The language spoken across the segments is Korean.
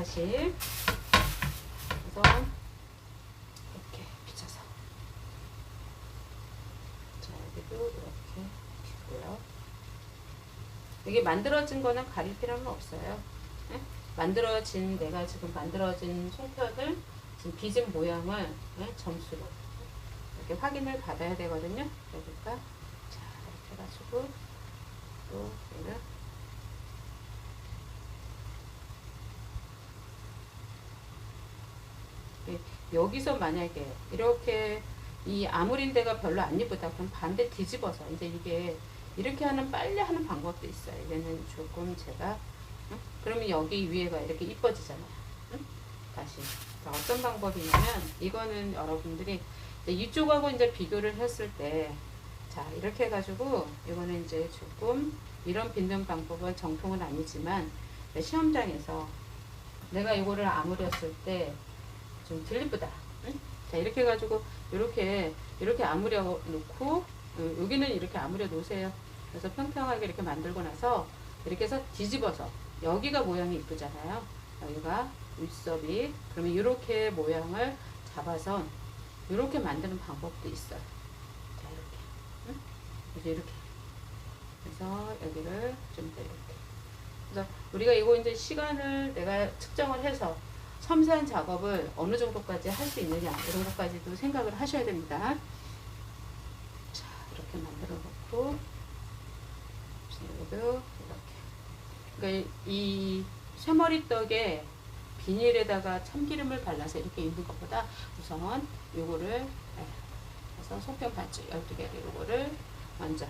다시. 그래서 이렇게 비춰서. 자, 여기도 이렇게 비고요. 이게 만들어진 거는 가릴 필요는 없어요. 네? 만들어진, 내가 지금 만들어진 송편을 지금 빚은 모양을 네? 점수로 이렇게 확인을 받아야 되거든요. 그러니까 자, 이렇게 해가지고 또 얘를 여기서 만약에 이렇게 이 아무린데가 별로 안 예쁘다 그럼 반대 뒤집어서 이제 이게 이렇게 하는 빨리 하는 방법도 있어요. 얘는 조금 제가 응? 그러면 여기 위에가 이렇게 이뻐지잖아요. 응? 다시 자, 어떤 방법이냐면 이거는 여러분들이 이쪽하고 이제 비교를 했을 때 자 이렇게 해가지고 이거는 이제 조금 이런 빗는 방법은 정통은 아니지만 시험장에서 내가 이거를 아무렸을 때 좀 덜 이쁘다. 응? 자 이렇게 해가지고 이렇게 아무려 놓고 여기는 이렇게 아무려 놓으세요. 그래서 평평하게 이렇게 만들고 나서 이렇게 해서 뒤집어서 여기가 모양이 이쁘잖아요. 여기가 윗섭이 그러면 이렇게 모양을 잡아서 이렇게 만드는 방법도 있어요. 자 이렇게 응? 이제 이렇게 그래서 여기를 좀 더 이렇게 그래서 우리가 이거 이제 시간을 내가 측정을 해서 섬세한 작업을 어느 정도까지 할 수 있느냐 이런 것까지도 생각을 하셔야 됩니다. 자 이렇게 만들어 놓고 여기도 이렇게 그러니까 이 쇠머리떡에 비닐에다가 참기름을 발라서 이렇게 있는 것보다 우선 요거를 해서 송편 반죽 12개를 요거를 먼저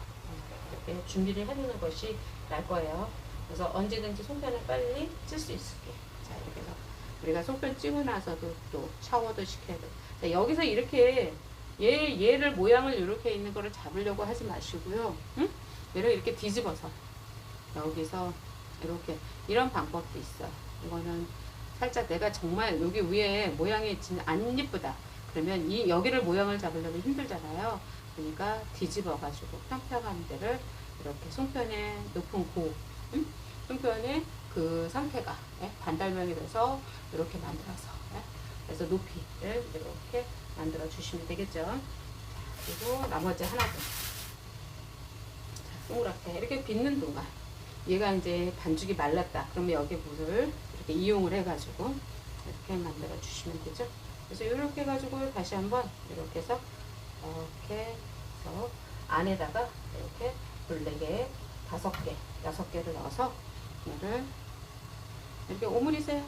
이렇게 준비를 해두는 것이 나을 거예요. 그래서 언제든지 송편을 빨리 찔 수 있게 자 이렇게 해서 우리가 송편 찌고 나서도 또 샤워도 시켜야 돼. 자, 여기서 이렇게 얘를 모양을 이렇게 있는 거를 잡으려고 하지 마시고요. 응? 얘를 이렇게 뒤집어서 여기서 이렇게 이런 방법도 있어요. 이거는 살짝 내가 정말 여기 위에 모양이 진짜 안 예쁘다. 그러면 이 여기를 모양을 잡으려면 힘들잖아요. 그러니까 뒤집어 가지고 평평한 데를 이렇게 송편의 높은 고, 응? 송편의 그 상태가 예? 반달면이 돼서 이렇게 만들어서 예? 그래서 높이를 이렇게 만들어 주시면 되겠죠. 자, 그리고 나머지 하나 더 동그랗게 이렇게 빚는 동안 얘가 이제 반죽이 말랐다. 그러면 여기 물을 이렇게 이용을 해가지고 이렇게 만들어 주시면 되죠. 그래서 이렇게 해가지고 다시 한번 이렇게 해서 이렇게 해서 안에다가 이렇게 4개, 5개, 6개를 넣어서 얘를 이렇게 오므리세요.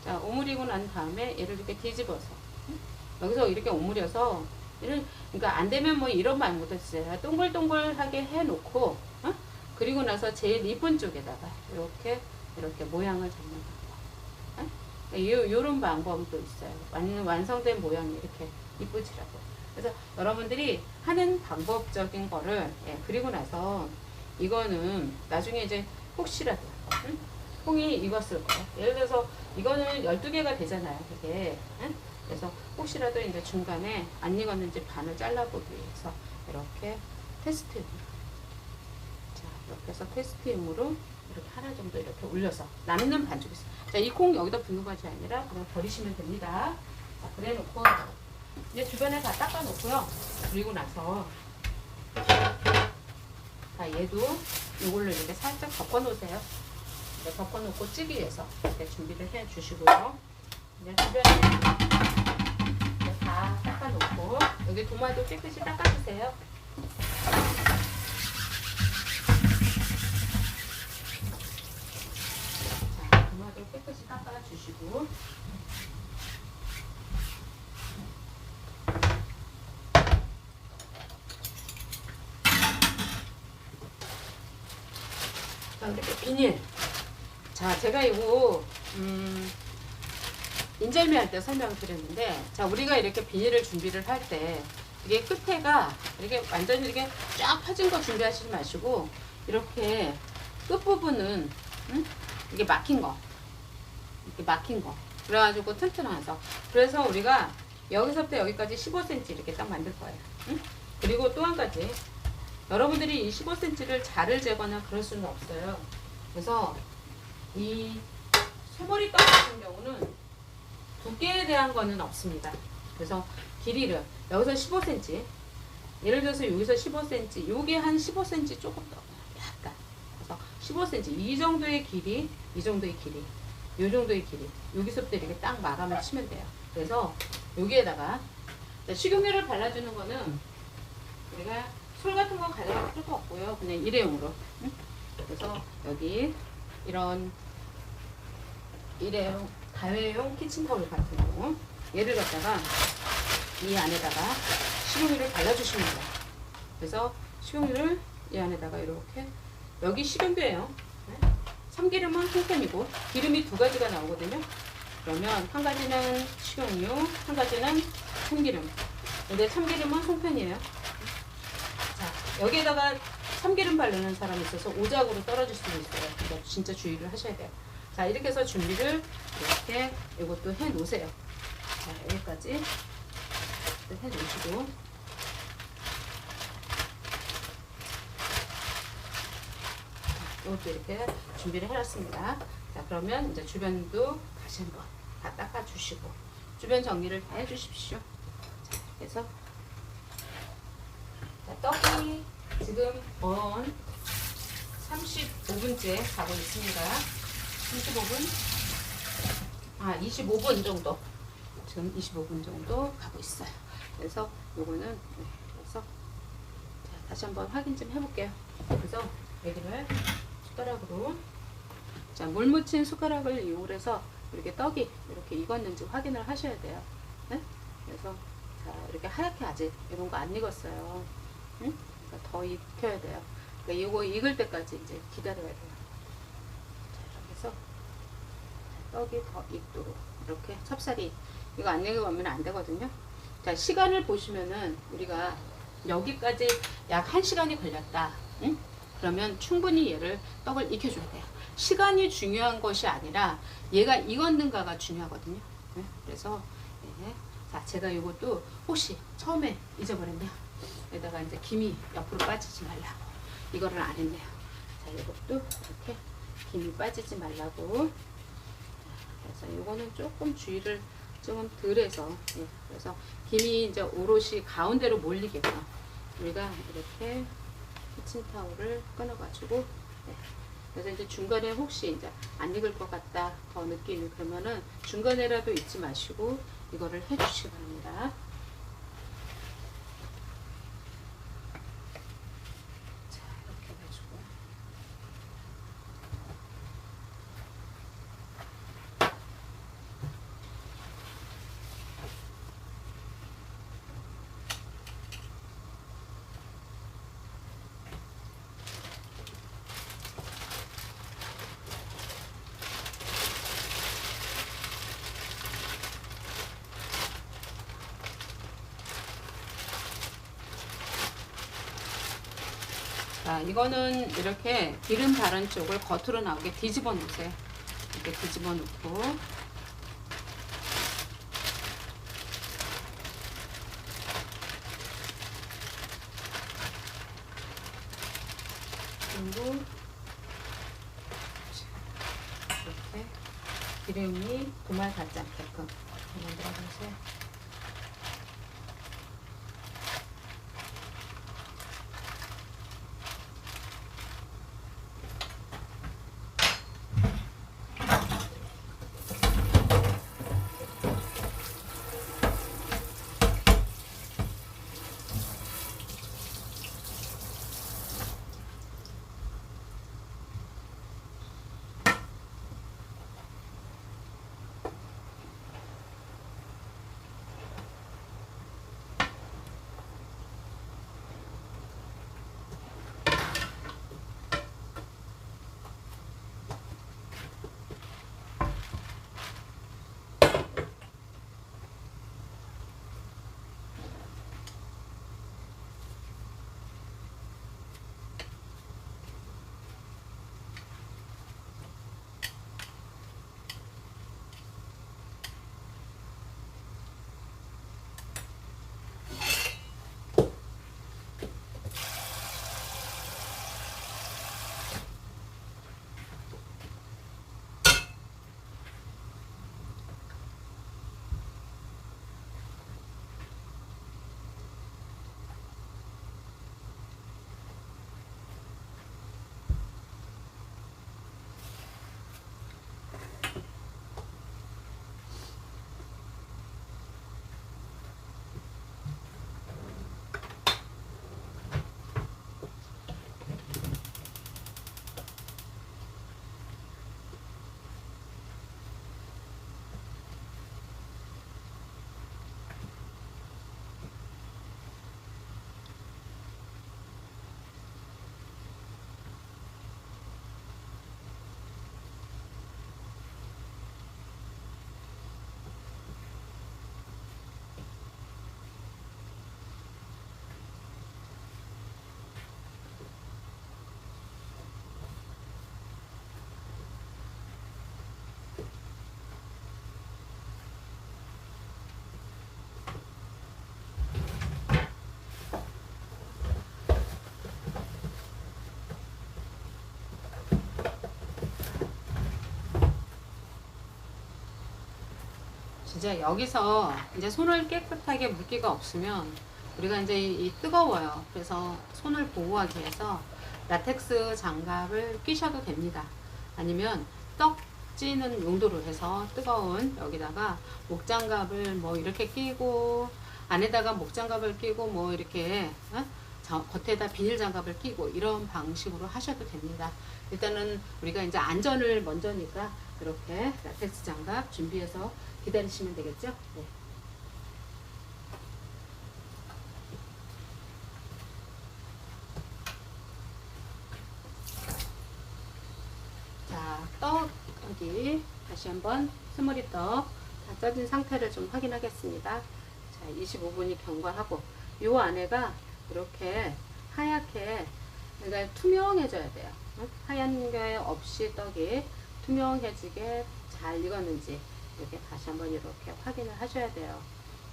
자, 오므리고 난 다음에 얘를 이렇게 뒤집어서 여기서 이렇게 오므려서 얘를 그러니까 안 되면 뭐 이런 말 못했어요. 동글동글하게 해놓고 그리고 나서 제일 이쁜 쪽에다가 이렇게 모양을 잡는 방법. 요런 방법도 있어요. 완성된 모양이 이렇게 이쁘지라고. 그래서 여러분들이 하는 방법적인 거를 그리고 나서 이거는 나중에 이제 혹시라도 콩이 익었을 거예요. 예를 들어서 이거는 12개가 되잖아요. 그게. 그래서 혹시라도 이제 중간에 안 익었는지 반을 잘라보기 위해서 이렇게 테스트용으로. 자, 이렇게 해서 테스트용으로 이렇게 하나 정도 이렇게 올려서 남는 반죽이 있어요. 자, 이 콩 여기다 붓는 것이 아니라 그냥 버리시면 됩니다. 자, 그래 놓고 이제 주변에 다 닦아 놓고요. 그리고 나서 자, 얘도 이걸로 이렇게 살짝 덮어 놓으세요. 이제 덮어 놓고 찌기 위해서 이렇게 준비를 해 주시고요. 이제 주변에 이제 다 닦아 놓고 여기 도마도 깨끗이 닦아 주세요. 자, 도마도 깨끗이 닦아 주시고 자, 이렇게 비닐. 자, 제가 이거 인절미 할 때 설명을 드렸는데, 자, 우리가 이렇게 비닐을 준비를 할 때 이게 끝에가 이렇게 완전히 이렇게 쫙 펴진 거 준비하시지 마시고 이렇게 끝부분은 이게 막힌 거 이렇게 막힌 거 그래가지고 튼튼해서 그래서 우리가 여기서부터 여기까지 15cm 이렇게 딱 만들 거예요. 그리고 또 한 가지 여러분들이 이 15cm를 자를 재거나 그럴 수는 없어요. 그래서 이 해머리 떡 같은 경우는 두께에 대한 거는 없습니다. 그래서 길이를 여기서 15cm, 예를 들어서 여기서 15cm, 요게 한 15cm 조금 더 약간, 그래서 15cm 이 정도의 길이, 이 정도의 길이, 요 정도의 길이, 여기서부터 이렇게 딱 마감을 치면 돼요. 그래서 여기에다가 식용유를 발라주는 거는 우리가 솔 같은 거 가져갈 필요가 없고요. 그냥 일회용으로. 그래서 여기 이런 일회용 다회용 키친타올 같은 거, 얘를 갖다가 이 안에다가 식용유를 발라주시면 돼요. 그래서 식용유를 이 안에다가 이렇게, 여기 식용유예요. 참기름은 송편이고 기름이 두 가지가 나오거든요. 그러면 한 가지는 식용유, 한 가지는 참기름. 근데 참기름은 송편이에요. 자, 여기에다가 참기름 바르는 사람이 있어서 오작으로 떨어질 수도 있어요. 그러니까 진짜 주의를 하셔야 돼요. 자, 이렇게 해서 준비를 이렇게 이것도 해 놓으세요. 자, 여기까지 해 놓으시고, 이것도 이렇게 준비를 해놨습니다. 자, 그러면 이제 주변도 다시 한번 다 닦아주시고 주변 정리를 다 해주십시오. 자, 이렇게 해서 자, 떡이 지금 35분째 가고 있습니다. 35분? 25분 정도. 지금 25분 정도 가고 있어요. 그래서 요거는, 그래서 자, 다시 한번 확인 좀 해볼게요. 그래서 여기를 숟가락으로, 자, 물 묻힌 숟가락을 이용해서 이렇게 떡이 이렇게 익었는지 확인을 하셔야 돼요. 네? 그래서 자, 이렇게 하얗게 아직 이런 거 안 익었어요. 응? 그러니까 더 익혀야 돼요. 그러니까 이거 익을 때까지 이제 기다려야 돼요. 자, 이렇게 해서 떡이 더 익도록 이렇게 찹쌀이, 이거 안 익으면 안 되거든요. 자, 시간을 보시면은 우리가 여기까지 약 1시간이 걸렸다. 응? 그러면 충분히 얘를 떡을 익혀줘야 돼요. 시간이 중요한 것이 아니라 얘가 익었는가가 중요하거든요. 네? 그래서 네. 자, 제가 이것도 혹시 처음에 잊어버렸네요. 여기다가 이제 김이 옆으로 빠지지 말라고 이거를 안 했네요. 자, 이것도 이렇게 김이 빠지지 말라고. 그래서 이거는 조금 주의를 조금 덜 해서, 예. 그래서 김이 이제 오롯이 가운데로 몰리게끔 우리가 이렇게 키친타올을 끊어가지고, 네. 그래서 이제 중간에 혹시 이제 안 익을 것 같다 더 느끼는, 그러면은 중간에라도 잊지 마시고 이거를 해주시기 바랍니다. 자, 이렇게 해가지고 자, 이거는 이렇게 기름 바른 쪽을 겉으로 나오게 뒤집어 놓으세요. 이렇게 뒤집어 놓고, 그리고 이렇게 기름이 도말 닿지 않게끔 만들어 주세요. 이제 여기서 이제 손을 깨끗하게 물기가 없으면 우리가 이제 뜨거워요. 그래서 손을 보호하기 위해서 라텍스 장갑을 끼셔도 됩니다. 아니면 떡 찌는 용도로 해서 뜨거운 여기다가 목장갑을 뭐 이렇게 끼고 안에다가 목장갑을 끼고 뭐 이렇게 겉에다 비닐 장갑을 끼고 이런 방식으로 하셔도 됩니다. 일단은 우리가 이제 안전을 먼저니까 이렇게 라텍스 장갑 준비해서 기다리시면 되겠죠? 네. 자, 떡 여기 다시 한번 스무리 떡 다 쪄진 상태를 좀 확인하겠습니다. 자, 25분이 경과하고 요 안에가 이렇게 하얗게 그러니까 투명해져야 돼요. 하얀 게 없이 떡이 투명해지게 잘 익었는지 이렇게 다시 한번 이렇게 확인을 하셔야 돼요.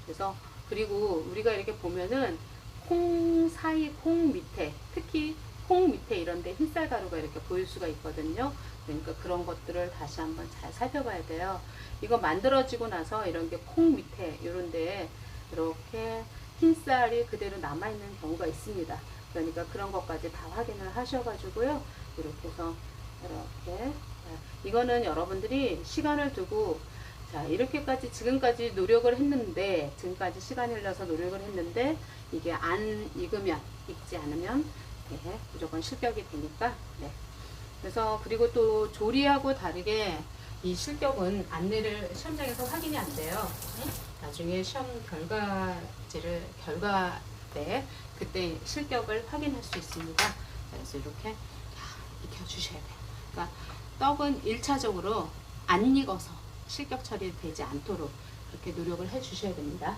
그래서 그리고 우리가 이렇게 보면은 콩 사이, 콩 밑에 특히 콩 밑에 이런데 흰쌀 가루가 이렇게 보일 수가 있거든요. 그러니까 그런 것들을 다시 한번 잘 살펴봐야 돼요. 이거 만들어지고 나서 이런 게 콩 밑에 이런데 이렇게 흰쌀이 그대로 남아있는 경우가 있습니다. 그러니까 그런 것까지 다 확인을 하셔가지고요. 이렇게 해서 이렇게 이거는 여러분들이 시간을 두고 자 이렇게까지 지금까지 노력을 했는데 지금까지 시간이 흘러서 노력을 했는데 이게 안 익으면 익지 않으면 네, 무조건 실격이 되니까 네. 그래서 그리고 또 조리하고 다르게 이 실격은 안내를 시험장에서 확인이 안 돼요. 나중에 시험 결과지를 결과 때 그때 실격을 확인할 수 있습니다. 그래서 이렇게 익혀 주셔야 돼요. 그러니까 떡은 1차적으로 안 익어서 실격 처리되지 않도록 그렇게 노력을 해 주셔야 됩니다.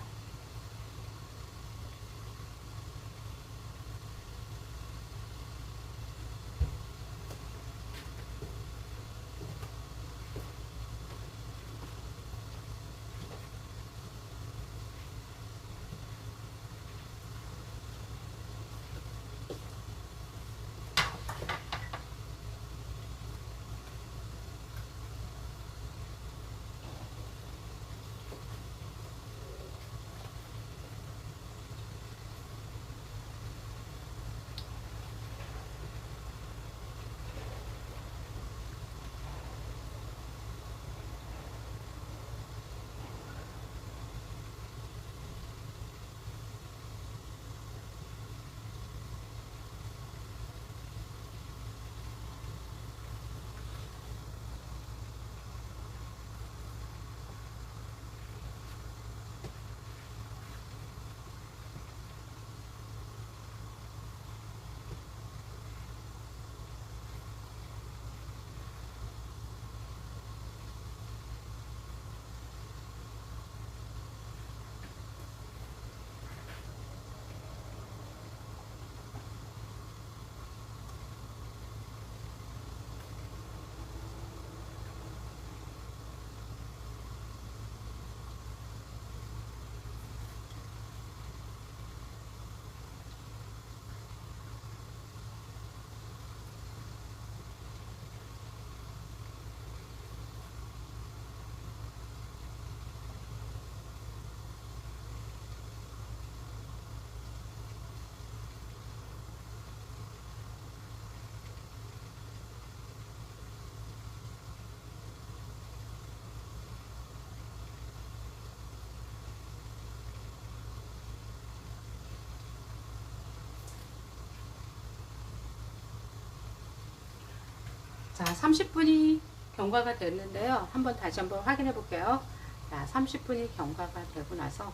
자, 30분이 경과가 됐는데요. 다시 한번 확인해 볼게요. 자, 30분이 경과가 되고 나서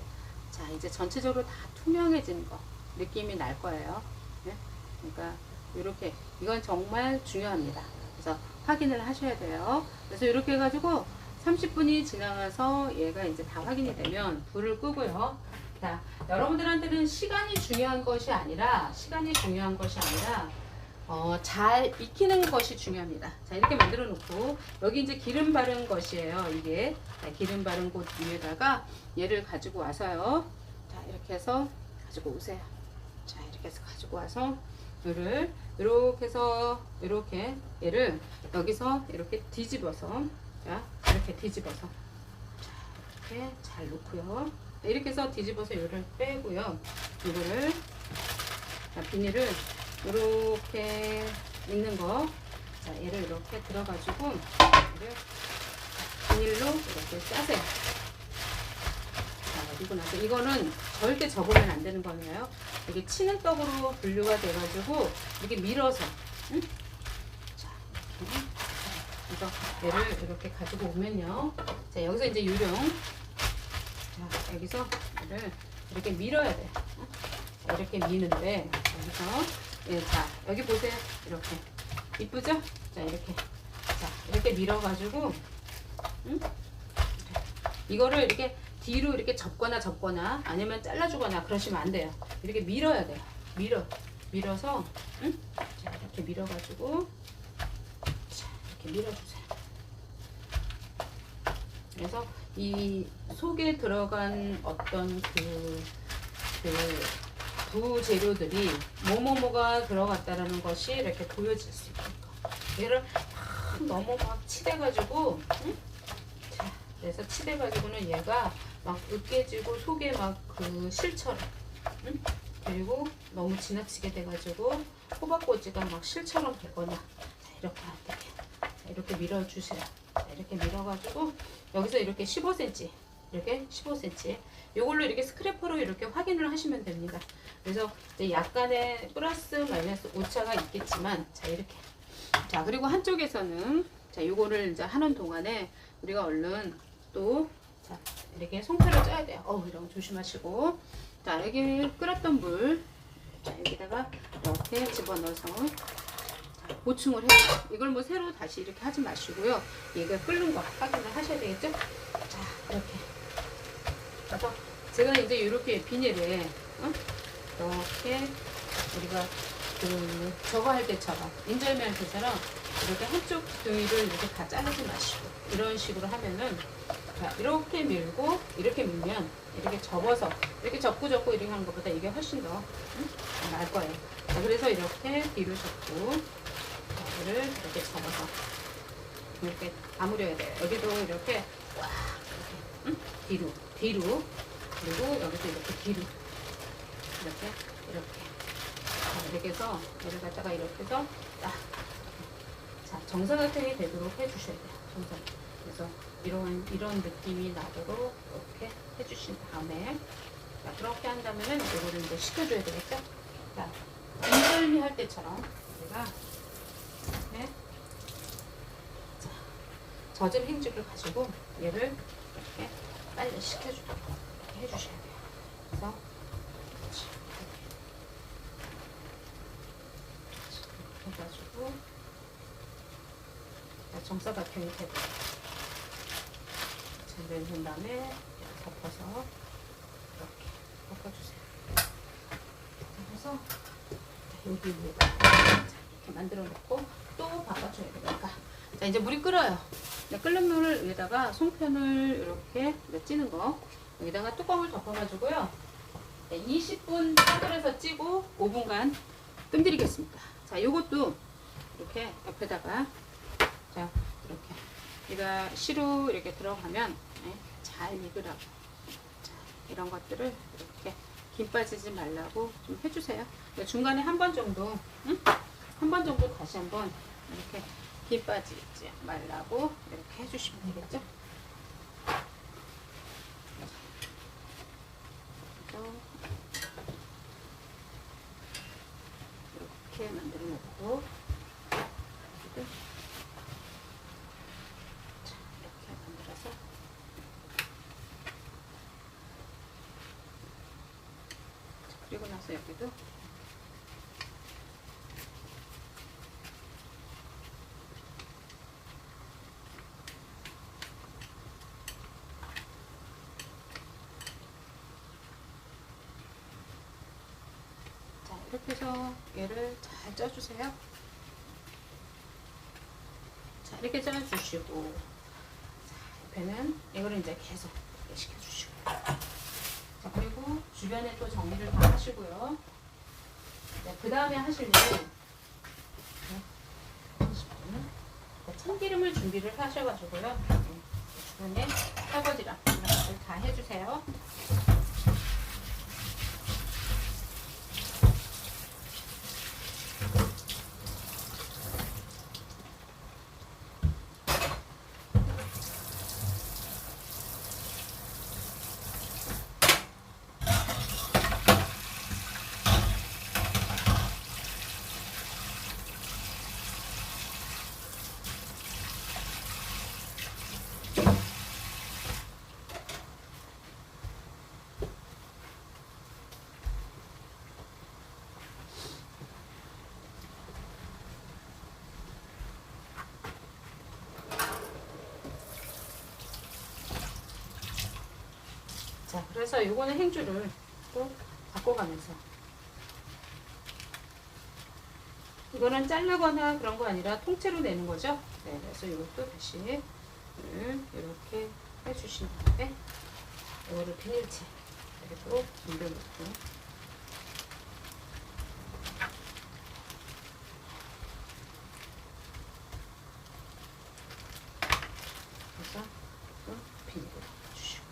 자, 이제 전체적으로 다 투명해지는 거 느낌이 날 거예요. 네? 그러니까 이렇게 이건 정말 중요합니다. 그래서 확인을 하셔야 돼요. 그래서 이렇게 해가지고 30분이 지나가서 얘가 이제 다 확인이 되면 불을 끄고요. 자, 여러분들한테는 시간이 중요한 것이 아니라 잘 익히는 것이 중요합니다. 자, 이렇게 만들어 놓고 여기 이제 기름 바른 것이에요. 이게 자, 기름 바른 곳 위에다가 얘를 가지고 와서요. 자, 이렇게 해서 가지고 오세요. 자, 이렇게 해서 가지고 와서 얘를 이렇게 해서 이렇게 얘를 여기서 이렇게 뒤집어서 자, 이렇게 뒤집어서 자, 이렇게 잘 놓고요. 이렇게 해서 뒤집어서 요를 빼고요. 이거를 비닐을 이렇게 있는 거, 자 얘를 이렇게 들어가지고 얘를 비닐로 이렇게 짜세요. 자, 그리고 나서 이거는 절대 접으면 안 되는 거예요. 이게 치는 떡으로 분류가 돼가지고 이렇게 밀어서, 응? 자, 이렇게. 그래서 얘를 이렇게 가지고 오면요. 자, 여기서 이제 요령. 자, 여기서 얘를 이렇게 밀어야 돼. 응? 자, 이렇게 미는데 여기서, 예, 자, 여기 보세요. 이렇게 이쁘죠? 자, 이렇게, 자, 이렇게 밀어가지고, 응? 이거를 이렇게 뒤로 이렇게 접거나 아니면 잘라주거나 그러시면 안 돼요. 이렇게 밀어야 돼요. 밀어서, 응? 자, 이렇게 밀어가지고, 자, 이렇게 밀어주세요. 그래서 이 속에 들어간 어떤 부재료들이 뭐뭐뭐가 들어갔다라는 것이 이렇게 보여질 수 있게끔. 얘를 막 너무 막 치대가지고, 응? 자, 그래서 치대가지고는 얘가 막 으깨지고 속에 막 그 실처럼, 응? 그리고 너무 지나치게 돼가지고 호박꼬지가 막 실처럼 되거나, 자, 이렇게 안 되게. 자, 이렇게 밀어주세요. 자, 이렇게 밀어가지고 여기서 이렇게 15cm, 이렇게 15cm. 이걸로 이렇게 스크래퍼로 이렇게 확인을 하시면 됩니다. 그래서 이제 약간의 플러스 마이너스 오차가 있겠지만, 자, 이렇게. 자, 그리고 한쪽에서는, 자, 요거를 이제 하는 동안에 우리가 얼른 또, 자, 이렇게 송편을 짜야 돼요. 이런 거 조심하시고. 자, 여기 끓었던 물, 자, 여기다가 이렇게 집어넣어서, 자, 보충을 해요. 이걸 뭐 새로 다시 이렇게 하지 마시고요. 얘가 끓는 거 확인을 하셔야 되겠죠? 자, 이렇게. 그래서 제가 이제 이렇게 비닐에, 이렇게 우리가 저거 할 때처럼, 인절미 할 때처럼 이렇게 한쪽 등위를 이렇게 다 자르지 마시고, 이런 식으로 하면은, 자, 이렇게 밀고 이렇게 밀면 이렇게 접어서 이렇게 접고 이렇게 하는 것보다 이게 훨씬 더 나을 거예요. 자, 그래서 이렇게 뒤로 접고, 자, 이를 이렇게 접어서 이렇게 아무려야 돼요. 여기도 이렇게 꽉 이렇게, 뒤로 그리고 여기도 이렇게 뒤로 이렇게 자, 이렇게 해서 얘를 갖다가 이렇게 해서 딱, 자, 정사각형이 되도록 해주셔야 돼요. 정사각형. 그래서 이런 느낌이 나도록 이렇게 해주신 다음에, 자, 그렇게 한다면은 이거를 이제 식혀줘야 되겠죠? 자, 인절미 할 때처럼 우리가 이렇게, 자, 젖은 행주를 가지고 얘를 이렇게 빨리 식혀주도록 이렇게 해주셔야 돼요. 그래서 이렇게 해가지고 정사각형이 되고, 된 다음에 덮어서 이렇게 덮어주세요. 그래서 여기 위에다 이렇게 만들어 놓고 또 바꿔줘야 되니까. 자, 이제 물이 끓어요. 끓는 물을 위에다가 송편을 이렇게 찌는 거 여기다가 뚜껑을 덮어가지고요. 20분 차돌에서 찌고 5분간 뜸들이겠습니다. 자, 요것도 이렇게 옆에다가, 자, 이렇게 얘가 시루 이렇게 들어가면 잘 익으라고, 자, 이런 것들을 이렇게 김 빠지지 말라고 좀 해주세요. 중간에 한 번 정도, 한 번 정도 다시 한번 이렇게 김 빠지지 말라고 이렇게 해주시면 되겠죠. 이렇게 만들어 놓고, 그리고 나서 여기도 자, 이렇게 해서 얘를 잘 쪄주세요. 자, 이렇게 쪄주시고, 자, 옆에는 이거를 이제 계속 이렇게 시켜주시고, 자, 그리고 주변에 또 정리를 다 하시고요. 그 다음에 하실 일은, 참기름을 준비를 하셔가지고요. 주변에 설거지랑 이런 것들 다 해주세요. 자, 그래서 요거는 행주를 또 바꿔가면서, 이거는 자르거나 그런 거 아니라 통째로 내는 거죠. 네, 그래서 이것도 다시 이렇게 해주신 다음에 이거를 비닐채 그리고 물려놓고, 그래서 또 비닐을 덮어주시고.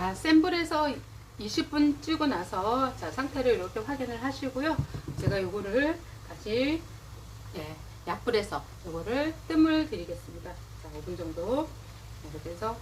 자, 센 불에서 20분 찌고 나서 자, 상태를 이렇게 확인을 하시고요. 제가 요거를 다시 약불에서 요거를 뜸을 들이겠습니다. 자, 5분 정도 이렇게 해서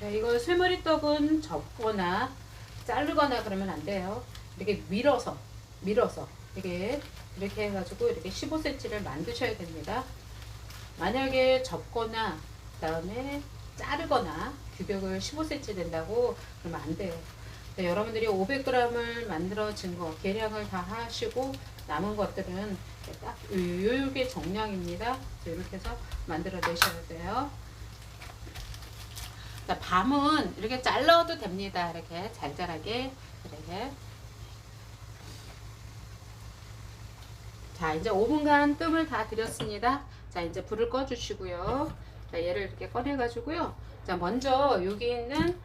자, 이거 쇠머리떡은 접거나 자르거나 그러면 안 돼요. 이렇게 밀어서 이렇게 해가지고 이렇게 15cm를 만드셔야 됩니다. 만약에 접거나 그다음에 자르거나 규격을 15cm 된다고 그러면 안 돼요. 네, 여러분들이 500g을 만들어진 거 계량을 다 하시고 남은 것들은 딱 요게 정량입니다. 이렇게 해서 만들어 내셔야 돼요. 자, 밤은 이렇게 잘라도 됩니다. 이렇게 잘잘하게 이렇게. 자, 이제 5분간 뜸을 다 들였습니다. 자, 이제 불을 꺼 주시고요. 자, 얘를 이렇게 꺼내 가지고요. 자, 먼저 여기 있는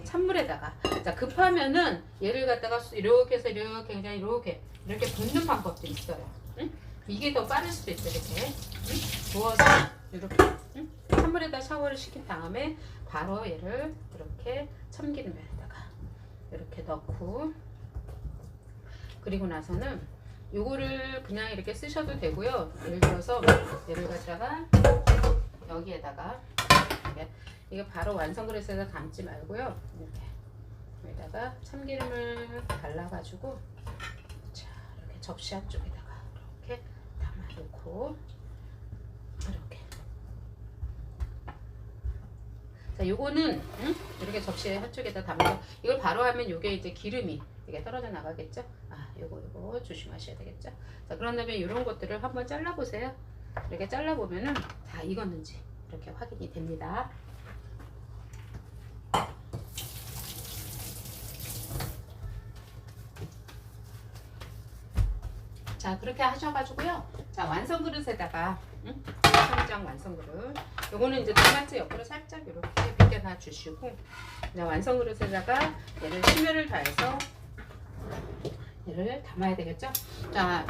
찬물에다가, 자, 급하면은 얘를 갖다가 이렇게 해서 이렇게 그냥 이렇게 붓는 방법도 있어요. 응? 이게 더 빠를 수도 있어요. 이렇게 부어서 이렇게 찬물에다 샤워를 시킨 다음에 바로 얘를 이렇게 참기름에다가 이렇게 넣고, 그리고 나서는 요거를 그냥 이렇게 쓰셔도 되고요. 예를 들어서 얘를 갖다가 여기에다가 이게 바로 완성 그릇에다 담지 말고요. 이렇게 여기다가 참기름을 발라가지고, 자, 이렇게 접시 한쪽에다가 이렇게 담아놓고 이렇게. 자, 요거는 이렇게 접시 한쪽에다 담아서 이걸 바로 하면 요게 이제 기름이 이게 떨어져 나가겠죠. 아, 요거 조심하셔야 되겠죠. 자, 그런 다음에 이런 것들을 한번 잘라 보세요. 이렇게 잘라 보면은 다 익었는지 이렇게 확인이 됩니다. 자, 그렇게 하셔가지고요. 자, 완성 그릇에다가 청장 완성 그릇. 요거는 이제 두 번째 옆으로 살짝 이렇게 비껴놔 주시고, 자, 완성 그릇에다가 얘를 심혈을 다해서 얘를 담아야 되겠죠. 자,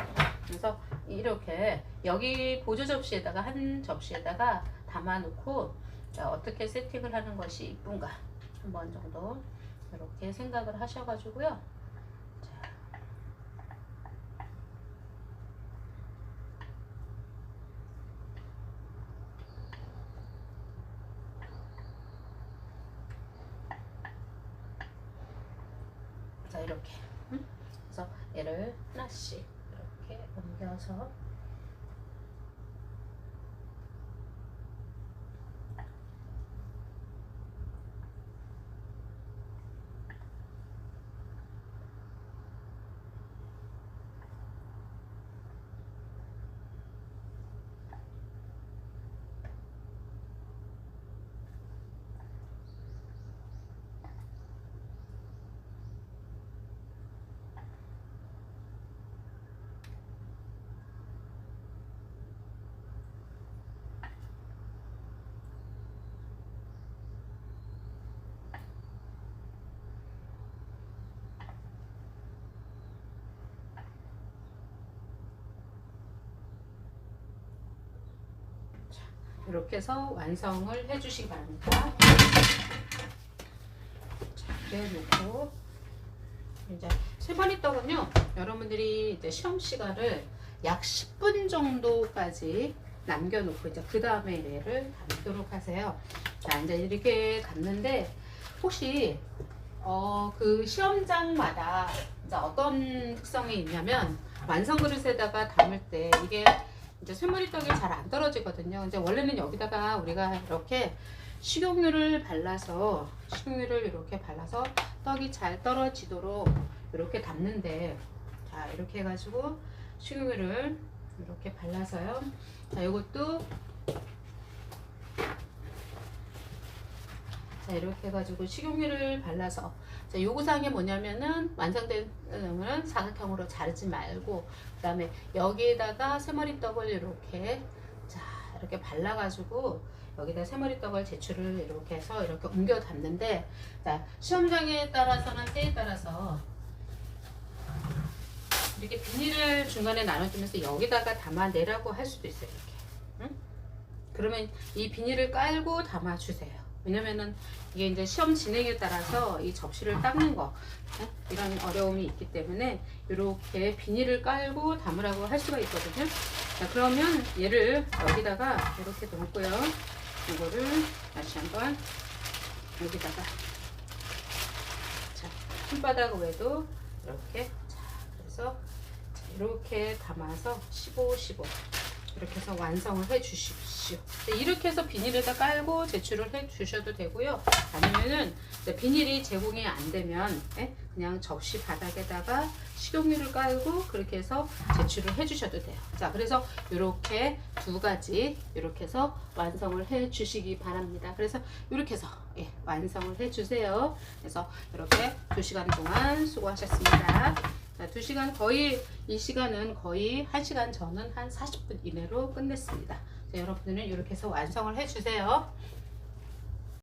그래서 이렇게 여기 보조 접시에다가 한 접시에다가 담아 놓고, 자, 어떻게 세팅을 하는 것이 이쁜가 한번 정도 이렇게 생각을 하셔가지고요. 자, 이렇게 그래서 얘를 하나씩 이렇게 옮겨서 이렇게 해서 완성을 해주시기 바랍니다. 자, 그래 놓고 이제 쇠머리떡은요, 여러분들이 이제 시험 시간을 약 10분 정도까지 남겨놓고 이제 그 다음에 얘를 담도록 하세요. 자, 이제 이렇게 담는데 혹시 그 시험장마다 이제 어떤 특성이 있냐면, 완성 그릇에다가 담을 때 이게 이제 쇠머리떡이 잘 안 떨어지거든요. 이제 원래는 여기다가 우리가 이렇게 식용유를 이렇게 발라서 떡이 잘 떨어지도록 이렇게 담는데, 자, 이렇게 해가지고 식용유를 이렇게 발라서요. 자, 이것도 자, 이렇게 해가지고 식용유를 발라서, 자, 요구사항이 뭐냐면은 완성된 은 사각형으로 자르지 말고, 그 다음에 여기에다가 쇠머리떡을 이렇게, 자, 이렇게 발라가지고 여기다 쇠머리떡을 제출을 이렇게 해서 이렇게 옮겨 담는데, 자, 시험장에 따라서는 때에 따라서 이렇게 비닐을 중간에 나눠주면서 여기다가 담아내라고 할 수도 있어요. 이렇게. 응? 그러면 이 비닐을 깔고 담아주세요. 왜냐면은 이게 이제 시험 진행에 따라서 이 접시를 닦는 거, 이런 어려움이 있기 때문에 이렇게 비닐을 깔고 담으라고 할 수가 있거든요. 자, 그러면 얘를 여기다가 이렇게 놓고요. 이거를 다시 한번 여기다가 자, 손바닥 외도 이렇게 자, 그래서 자, 이렇게 담아서 15, 15 이렇게 해서 완성을 해 주십시오. 이렇게 해서 비닐에다 깔고 제출을 해 주셔도 되고요. 아니면은 비닐이 제공이 안 되면 그냥 접시 바닥에다가 식용유를 깔고 그렇게 해서 제출을 해 주셔도 돼요. 자, 그래서 이렇게 두 가지 이렇게 해서 완성을 해 주시기 바랍니다. 그래서 이렇게 해서 완성을 해 주세요. 그래서 이렇게 2시간 동안 수고하셨습니다. 자, 2시간 거의 이 시간은 거의 1시간 저는 한 40분 이내로 끝냈습니다. 자, 여러분들은 이렇게 해서 완성을 해 주세요.